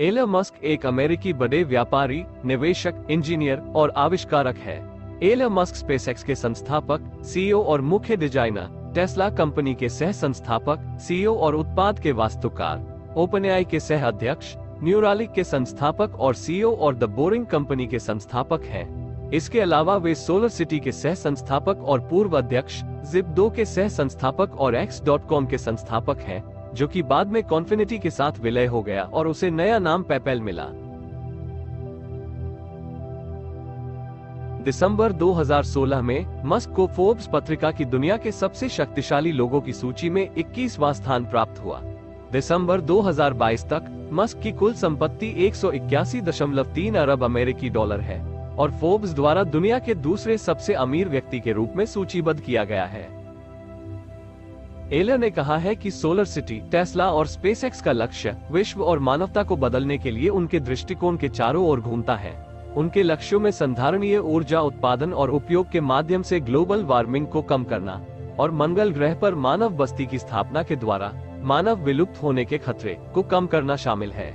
Elon Musk एक अमेरिकी बड़े व्यापारी, निवेशक, इंजीनियर और आविष्कारक है। एलन मस्क स्पेसएक्स के संस्थापक, सीईओ और मुख्य डिजाइनर, टेस्ला कंपनी के सह संस्थापक, सीईओ और उत्पाद के वास्तुकार, ओपनएआई के सह अध्यक्ष, न्यूरालिंक के संस्थापक और सीईओ और द बोरिंग कंपनी के संस्थापक हैं। इसके अलावा वे सोलर सिटी के सह संस्थापक और पूर्व अध्यक्ष, जिप2 के सह संस्थापक और X.com के संस्थापक हैं, जो कि बाद में कॉन्फिनिटी के साथ विलय हो गया और उसे नया नाम पेपैल मिला। दिसंबर 2016 में मस्क को फोर्ब्स पत्रिका की दुनिया के सबसे शक्तिशाली लोगों की सूची में 21वां स्थान प्राप्त हुआ। दिसंबर 2022 तक मस्क की कुल संपत्ति 181.3 अरब अमेरिकी डॉलर है और फोर्ब्स द्वारा दुनिया के दूसरे सबसे अमीर व्यक्ति के रूप में सूचीबद्ध किया गया है। एलन ने कहा है कि सोलर सिटी, टेस्ला और स्पेसएक्स का लक्ष्य विश्व और मानवता को बदलने के लिए उनके दृष्टिकोण के चारों ओर घूमता है। उनके लक्ष्यों में संधारणीय ऊर्जा उत्पादन और उपयोग के माध्यम से ग्लोबल वार्मिंग को कम करना और मंगल ग्रह पर मानव बस्ती की स्थापना के द्वारा मानव विलुप्त होने के खतरे को कम करना शामिल है।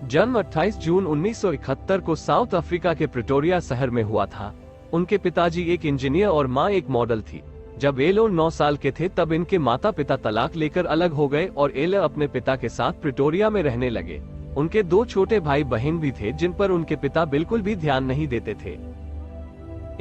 जन्म 28 जून 1971 को साउथ अफ्रीका के प्रिटोरिया शहर में हुआ था। उनके पिताजी एक इंजीनियर और मां एक मॉडल थी। जब एलन 9 साल के थे तब इनके माता पिता तलाक लेकर अलग हो गए और एलन अपने पिता के साथ प्रिटोरिया में रहने लगे। उनके 2 छोटे भाई बहन भी थे जिन पर उनके पिता बिल्कुल भी ध्यान नहीं देते थे।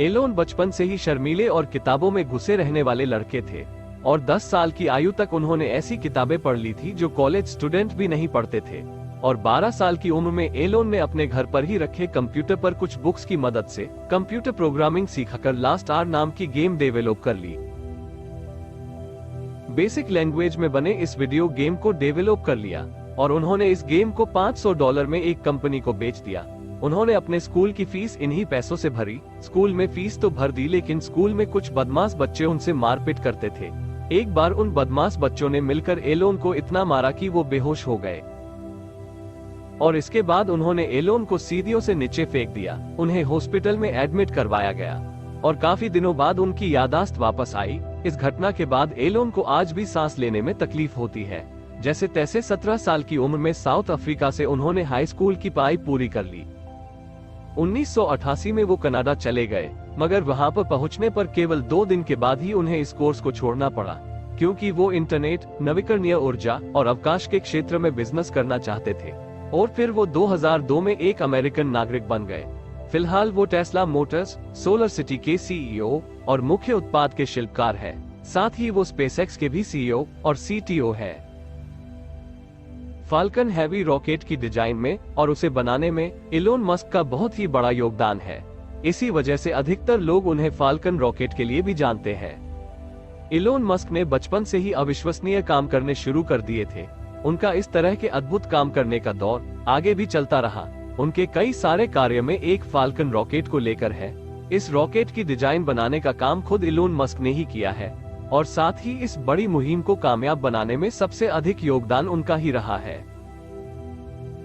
एलन बचपन से ही शर्मीले और किताबों में घुसे रहने वाले लड़के थे और 10 साल की आयु तक उन्होंने ऐसी किताबें पढ़ ली थी जो कॉलेज स्टूडेंट भी नहीं पढ़ते थे। और 12 साल की उम्र में एलन ने अपने घर पर ही रखे कंप्यूटर पर कुछ बुक्स की मदद से कंप्यूटर प्रोग्रामिंग सीखकर लास्ट आवर नाम की गेम डेवलप कर ली। बेसिक लैंग्वेज में बने इस वीडियो गेम को डेवलप कर लिया और उन्होंने इस गेम को $500 में एक कंपनी को बेच दिया। उन्होंने अपने स्कूल की फीस इन्हीं पैसों से भरी। स्कूल में फीस तो भर दी, लेकिन स्कूल में कुछ बदमाश बच्चे उनसे मारपीट करते थे। एक बार उन बदमाश बच्चों ने मिलकर एलन को इतना मारा कि वो बेहोश हो गए और इसके बाद उन्होंने एलन को सीढ़ियों से नीचे फेंक दिया। उन्हें हॉस्पिटल में एडमिट करवाया गया और काफी दिनों बाद उनकी याददाश्त वापस आई। इस घटना के बाद एलन को आज भी सांस लेने में तकलीफ होती है। जैसे तैसे 17 साल की उम्र में साउथ अफ्रीका से उन्होंने हाई स्कूल की पढ़ाई पूरी कर ली। 1988 में वो कनाडा चले गए, मगर वहां पर पहुंचने पर केवल 2 दिन के बाद ही उन्हें इस कोर्स को छोड़ना पड़ा, क्योंकि वो इंटरनेट, नवीकरणीय ऊर्जा और अवकाश के क्षेत्र में बिजनेस करना चाहते थे। और फिर वो 2002 में एक अमेरिकन नागरिक बन गए। फिलहाल वो टेस्ला मोटर्स, सोलर सिटी के सीईओ और मुख्य उत्पाद के शिल्पकार है। साथ ही वो स्पेसएक्स के भी सीईओ और सीटीओ है। फाल्कन हैवी रॉकेट की डिजाइन में और उसे बनाने में एलन मस्क का बहुत ही बड़ा योगदान है। इसी वजह से अधिकतर लोग उन्हें फाल्कन रॉकेट के लिए भी जानते हैं। एलन मस्क ने बचपन से ही अविश्वसनीय काम करने शुरू कर दिए थे। उनका इस तरह के अद्भुत काम करने का दौर आगे भी चलता रहा। उनके कई सारे कार्य में एक फाल्कन रॉकेट को लेकर है। इस रॉकेट की डिजाइन बनाने का काम खुद एलन मस्क ने ही किया है और साथ ही इस बड़ी मुहिम को कामयाब बनाने में सबसे अधिक योगदान उनका ही रहा है।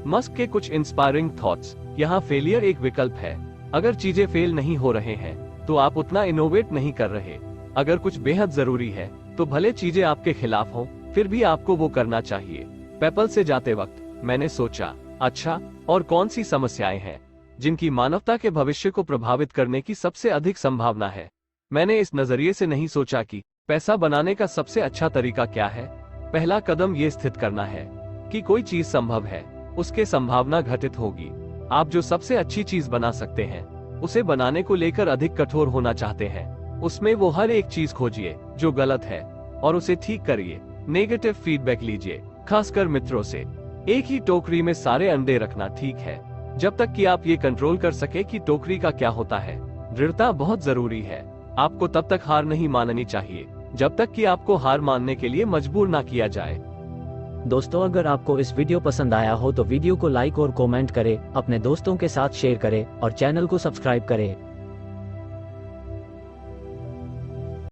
मस्क के कुछ इंस्पायरिंग थॉट्स। यहाँ फेलियर एक विकल्प है। अगर चीजें फेल नहीं हो रहे हैं तो आप उतना इनोवेट नहीं कर रहे। अगर कुछ बेहद जरूरी है तो भले चीजें आपके खिलाफ हों, फिर भी आपको वो करना चाहिए। पेपल से जाते वक्त मैंने सोचा, अच्छा, और कौन सी समस्याएं हैं जिनकी मानवता के भविष्य को प्रभावित करने की सबसे अधिक संभावना है। मैंने इस नजरिए से नहीं सोचा कि पैसा बनाने का सबसे अच्छा तरीका क्या है। पहला कदम ये स्थित करना है कि कोई चीज संभव है, उसके संभावना घटित होगी। आप जो सबसे अच्छी चीज बना सकते हैं उसे बनाने को लेकर अधिक कठोर होना चाहते हैं। उसमें वो हर एक चीज खोजिए जो गलत है और उसे ठीक करिए। नेगेटिव फीडबैक लीजिए, खासकर मित्रों से। एक ही टोकरी में सारे अंडे रखना ठीक है, जब तक कि आप ये कंट्रोल कर सके कि टोकरी का क्या होता है। दृढ़ता बहुत जरूरी है। आपको तब तक हार नहीं माननी चाहिए जब तक कि आपको हार मानने के लिए मजबूर ना किया जाए। दोस्तों, अगर आपको इस वीडियो पसंद आया हो तो वीडियो को लाइक और कमेंट करें, अपने दोस्तों के साथ शेयर करें और चैनल को सब्सक्राइब करें।